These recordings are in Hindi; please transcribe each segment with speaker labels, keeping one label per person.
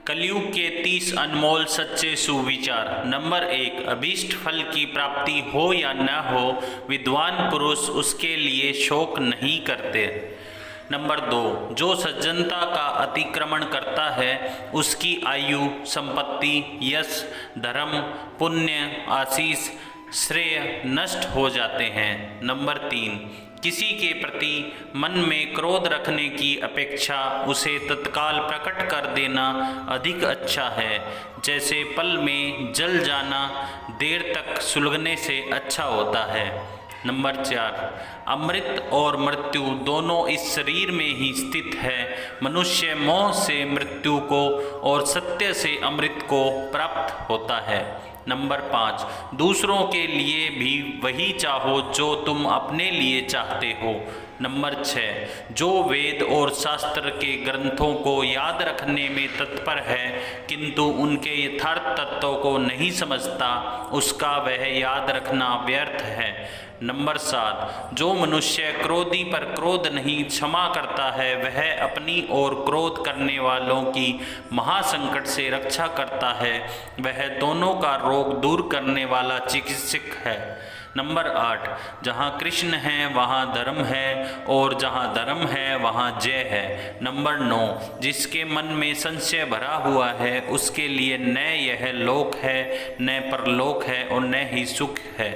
Speaker 1: कलयुग के 30 अनमोल सच्चे सुविचार। नंबर 1, अभीष्ट फल की प्राप्ति हो या न हो, विद्वान पुरुष उसके लिए शोक नहीं करते। नंबर 2, जो सज्जनता का अतिक्रमण करता है उसकी आयु, संपत्ति, यश, धर्म, पुण्य, आशीष, श्रेय नष्ट हो जाते हैं। नंबर 3, किसी के प्रति मन में क्रोध रखने की अपेक्षा उसे तत्काल प्रकट कर देना अधिक अच्छा है। जैसे पल में जल जाना देर तक सुलगने से अच्छा होता है। नंबर 4, अमृत और मृत्यु दोनों इस शरीर में ही स्थित है। मनुष्य मोह से मृत्यु को और सत्य से अमृत को प्राप्त होता है। नंबर 5, दूसरों के लिए भी वही चाहो जो तुम अपने लिए चाहते हो। नंबर 6, जो वेद और शास्त्र के ग्रंथों को याद रखने में तत्पर है किंतु उनके यथार्थ तत्वों को नहीं समझता, उसका वह याद रखना व्यर्थ है। नंबर 7, जो मनुष्य क्रोधी पर क्रोध नहीं क्षमा करता है वह अपनी ओर क्रोध करने वालों की महासंकट से रक्षा करता है। वह दोनों का रोग दूर करने वाला चिकित्सक है। नंबर 8, जहाँ कृष्ण है वहाँ धर्म है और जहाँ धर्म है वहाँ जय है। नंबर 9, जिसके मन में संशय भरा हुआ है उसके लिए न यह लोक है न परलोक है और न ही सुख है।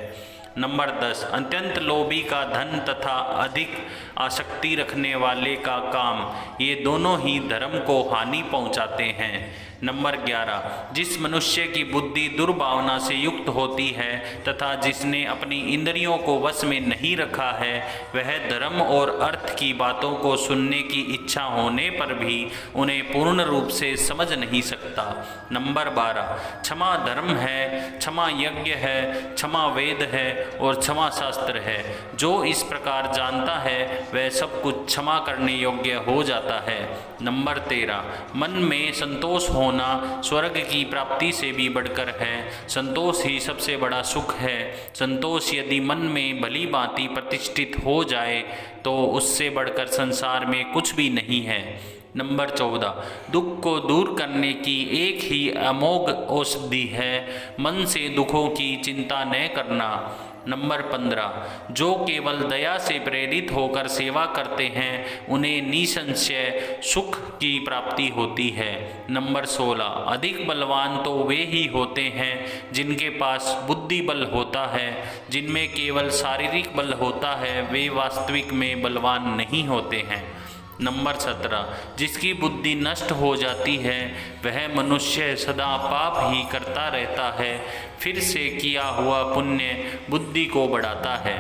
Speaker 1: नंबर 10, अत्यंत लोभी का धन तथा अधिक आसक्ति रखने वाले का काम, ये दोनों ही धर्म को हानि पहुंचाते हैं। नंबर 11, जिस मनुष्य की बुद्धि दुर्भावना से युक्त होती है तथा जिसने अपनी इंद्रियों को वश में नहीं रखा है वह धर्म और अर्थ की बातों को सुनने की इच्छा होने पर भी उन्हें पूर्ण रूप से समझ नहीं सकता। नंबर 12, क्षमा धर्म है, क्षमा यज्ञ है, क्षमा वेद है और क्षमा शास्त्र है। जो इस प्रकार जानता है वह सब कुछ क्षमा करने योग्य हो जाता है। नंबर 13, मन में संतोष होना स्वर्ग की प्राप्ति से भी बढ़कर है। संतोष ही सबसे बड़ा सुख है। संतोष यदि मन में भली भांति प्रतिष्ठित हो जाए तो उससे बढ़कर संसार में कुछ भी नहीं है। नंबर 14, दुख को दूर करने की एक ही अमोघ औषधि है, मन से दुखों की चिंता न करना। नंबर 15, जो केवल दया से प्रेरित होकर सेवा करते हैं उन्हें निसंशय सुख की प्राप्ति होती है। नंबर 16, अधिक बलवान तो वे ही होते हैं जिनके पास बुद्धि बल होता है। जिनमें केवल शारीरिक बल होता है वे वास्तविक में बलवान नहीं होते हैं। नंबर 17, जिसकी बुद्धि नष्ट हो जाती है वह मनुष्य सदा पाप ही करता रहता है। फिर से किया हुआ पुण्य बुद्धि को बढ़ाता है।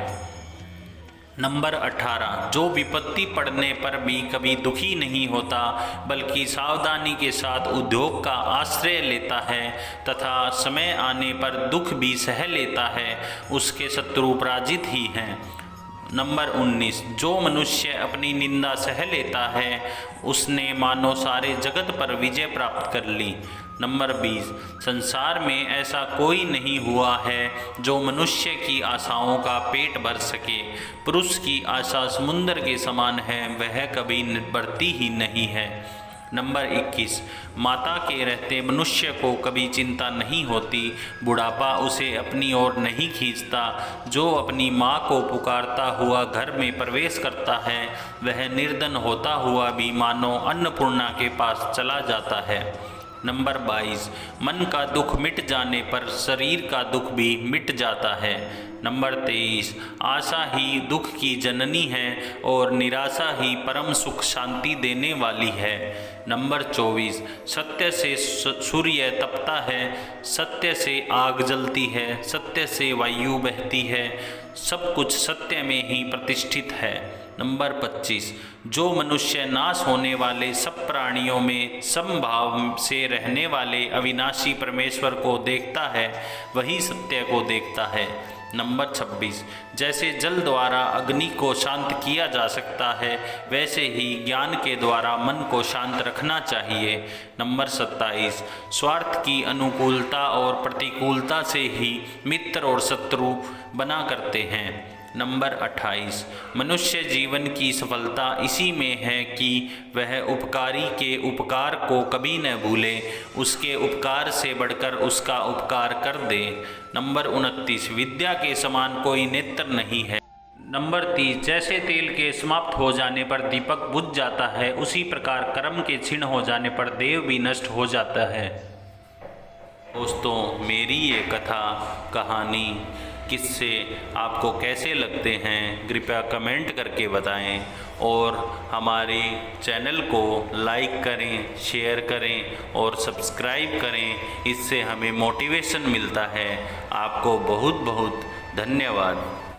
Speaker 1: नंबर 18, जो विपत्ति पड़ने पर भी कभी दुखी नहीं होता बल्कि सावधानी के साथ उद्योग का आश्रय लेता है तथा समय आने पर दुख भी सह लेता है, उसके शत्रु पराजित ही हैं। नंबर 19, जो मनुष्य अपनी निंदा सह लेता है उसने मानो सारे जगत पर विजय प्राप्त कर ली। नंबर 20, संसार में ऐसा कोई नहीं हुआ है जो मनुष्य की आशाओं का पेट भर सके। पुरुष की आशा समुद्र के समान है, वह कभी बढ़ती ही नहीं है। नंबर 21, माता के रहते मनुष्य को कभी चिंता नहीं होती, बुढ़ापा उसे अपनी ओर नहीं खींचता। जो अपनी माँ को पुकारता हुआ घर में प्रवेश करता है वह निर्धन होता हुआ भी मानो अन्नपूर्णा के पास चला जाता है। नंबर 22, मन का दुख मिट जाने पर शरीर का दुख भी मिट जाता है। नंबर 23, आशा ही दुख की जननी है और निराशा ही परम सुख शांति देने वाली है। नंबर 24, सत्य से सूर्य तपता है, सत्य से आग जलती है, सत्य से वायु बहती है, सब कुछ सत्य में ही प्रतिष्ठित है। नंबर 25, जो मनुष्य नाश होने वाले सब प्राणियों में समभाव से रहने वाले अविनाशी परमेश्वर को देखता है वही सत्य को देखता है। नंबर 26, जैसे जल द्वारा अग्नि को शांत किया जा सकता है वैसे ही ज्ञान के द्वारा मन को शांत रखना चाहिए। नंबर 27, स्वार्थ की अनुकूलता और प्रतिकूलता से ही मित्र और शत्रु बना करते हैं। नंबर 28, मनुष्य जीवन की सफलता इसी में है कि वह उपकारी के उपकार को कभी न भूले, उसके उपकार से बढ़कर उसका उपकार कर दे। नंबर 29, विद्या के समान कोई नेत्र नहीं है। नंबर 30, जैसे तेल के समाप्त हो जाने पर दीपक बुझ जाता है, उसी प्रकार कर्म के क्षीण हो जाने पर देव भी नष्ट हो जाता है। दोस्तों, मेरी ये कथा कहानी किस्से आपको कैसे लगते हैं कृपया कमेंट करके बताएं और हमारे चैनल को लाइक करें, शेयर करें और सब्सक्राइब करें। इससे हमें मोटिवेशन मिलता है। आपको बहुत बहुत धन्यवाद।